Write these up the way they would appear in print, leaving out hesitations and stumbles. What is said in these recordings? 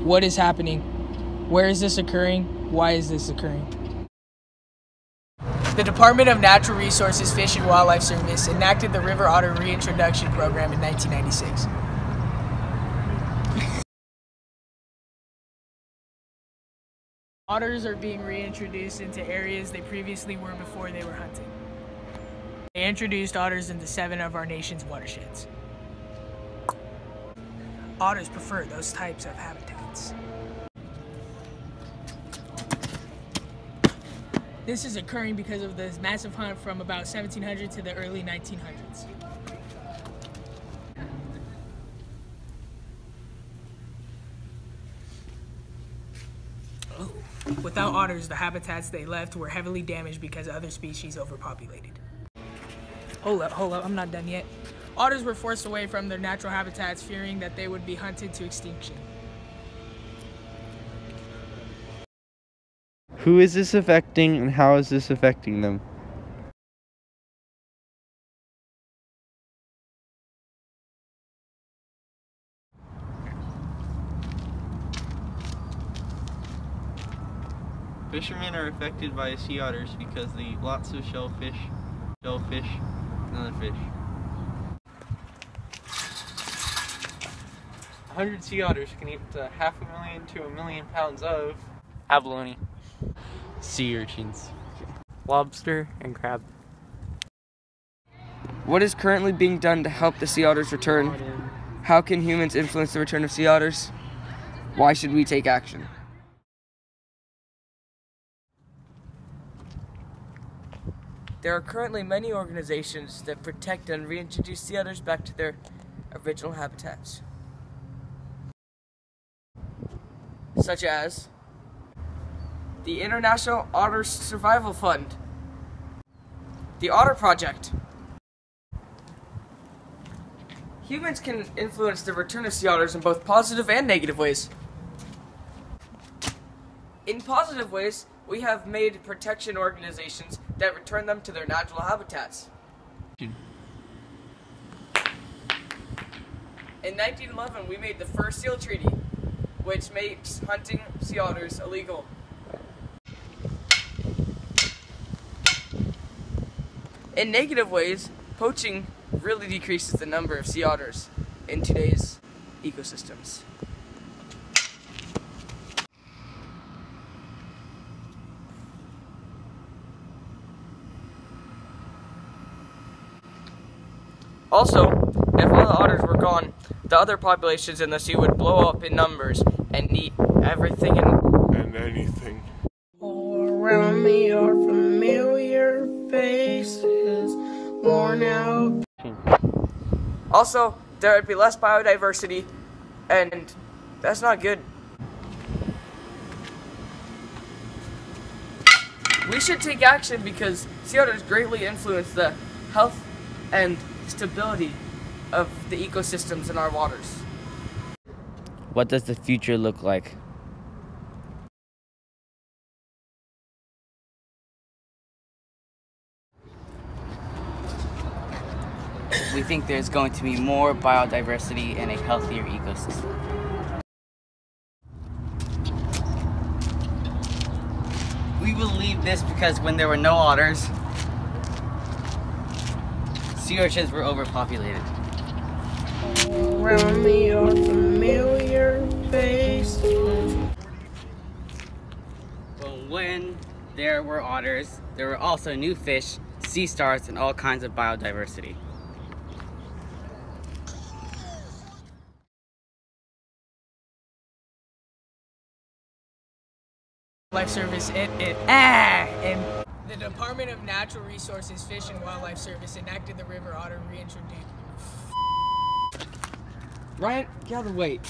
What is happening? Where is this occurring? Why is this occurring? The Department of Natural Resources, Fish and Wildlife Service enacted the River Otter Reintroduction Program in 1996. Otters are being reintroduced into areas they previously were before they were hunted. They introduced otters into 7 of our nation's watersheds. Otters prefer those types of habitats. This is occurring because of this massive hunt from about 1700 to the early 1900s. Without otters, the habitats they left were heavily damaged because other species overpopulated. Hold up, I'm not done yet. Otters were forced away from their natural habitats, fearing that they would be hunted to extinction. Who is this affecting and how is this affecting them? Fishermen are affected by sea otters because they eat lots of shellfish, and other fish. 100 sea otters can eat 500,000 to 1 million pounds of abalone, sea urchins, lobster, and crab. What is currently being done to help the sea otters return? How can humans influence the return of sea otters? Why should we take action? There are currently many organizations that protect and reintroduce sea otters back to their original habitats, such as the International Otter Survival Fund, the Otter Project. Humans can influence the return of sea otters in both positive and negative ways. In positive ways, we have made protection organizations that return them to their natural habitats. In 1911, we made the first seal treaty, which makes hunting sea otters illegal. In negative ways, poaching really decreases the number of sea otters in today's ecosystems. Also, if all the otters were gone, the other populations in the sea would blow up in numbers and eat everything and anything. All around me are familiar faces, worn out. Also, there would be less biodiversity, and that's not good. We should take action because sea otters greatly influence the health and stability of the ecosystems in our waters. What does the future look like? We think there's going to be more biodiversity and a healthier ecosystem. We believe this because when there were no otters, sea urchins were overpopulated. All around me are familiar faces. But when there were otters, there were also new fish, sea stars, and all kinds of biodiversity. Life Service and the Department of Natural Resources, Fish and Wildlife Service enacted the River Otter reintroduction. Ryan, get out of the way.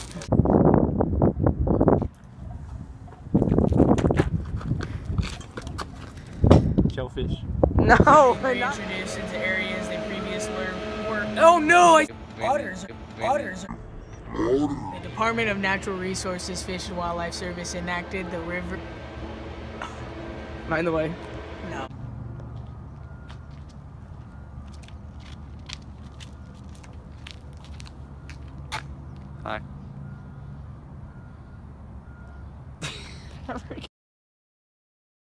Shellfish. No, Reintroduced into areas they previously were. Oh no! Otters. The Department of Natural Resources, Fish and Wildlife Service enacted the river. Mind the way. No. Hi. Never again.